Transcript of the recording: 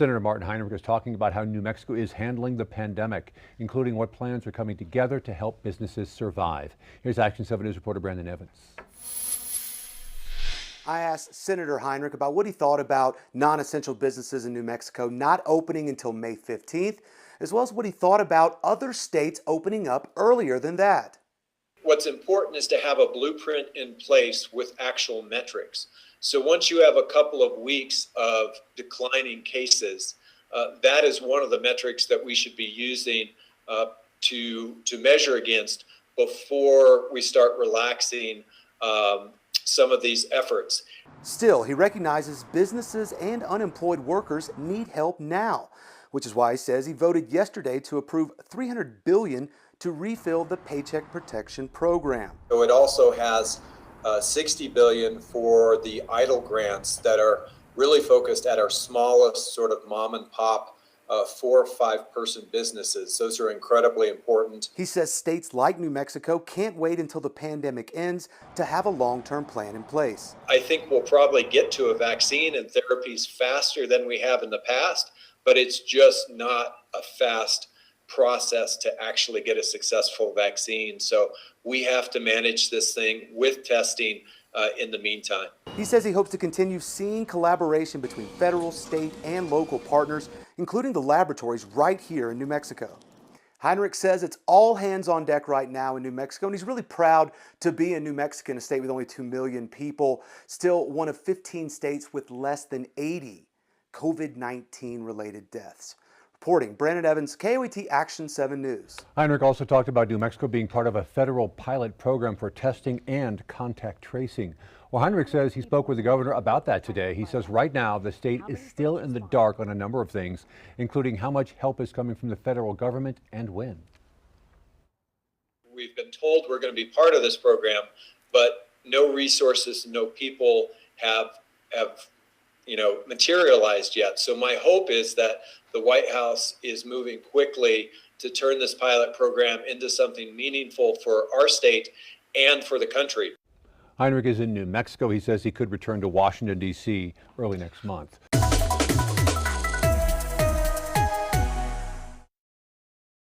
Senator Martin Heinrich is talking about how New Mexico is handling the pandemic, including what plans are coming together to help businesses survive. Here's Action 7 News reporter Brandon Evans. I asked Senator Heinrich about what he thought about non-essential businesses in New Mexico not opening until May 15th, as well as what he thought about other states opening up earlier than that. What's important is to have a blueprint in place with actual metrics. So once you have a couple of weeks of declining cases, that is one of the metrics that we should be using to measure against before we start relaxing some of these efforts. Still, he recognizes businesses and unemployed workers need help now, which is why he says he voted yesterday to approve $300 billion to refill the Paycheck Protection Program. So it also has $60 billion for the EIDL grants that are really focused at our smallest sort of mom and pop 4 or 5 person businesses. Those are incredibly important. He says states like New Mexico can't wait until the pandemic ends to have a long-term plan in place. I think we'll probably get to a vaccine and therapies faster than we have in the past, but it's just not a fast process to actually get a successful vaccine. So we have to manage this thing with testing in the meantime. He says he hopes to continue seeing collaboration between federal, state, and local partners, including the laboratories right here in New Mexico. Heinrich says it's all hands on deck right now in New Mexico, and he's really proud to be a New Mexican, a state with only 2 million people, still one of 15 states with less than 80 COVID-19 related deaths. Reporting, Brandon Evans, KOAT Action 7 News. Heinrich also talked about New Mexico being part of a federal pilot program for testing and contact tracing. Well, Heinrich says he spoke with the governor about that today. He says right now the state is still in the dark on a number of things, including how much help is coming from the federal government and when. We've been told we're going to be part of this program, but no resources, no people have materialized yet. So my hope is that the White House is moving quickly to turn this pilot program into something meaningful for our state and for the country. Heinrich is in New Mexico. He says he could return to Washington, D.C. early next month.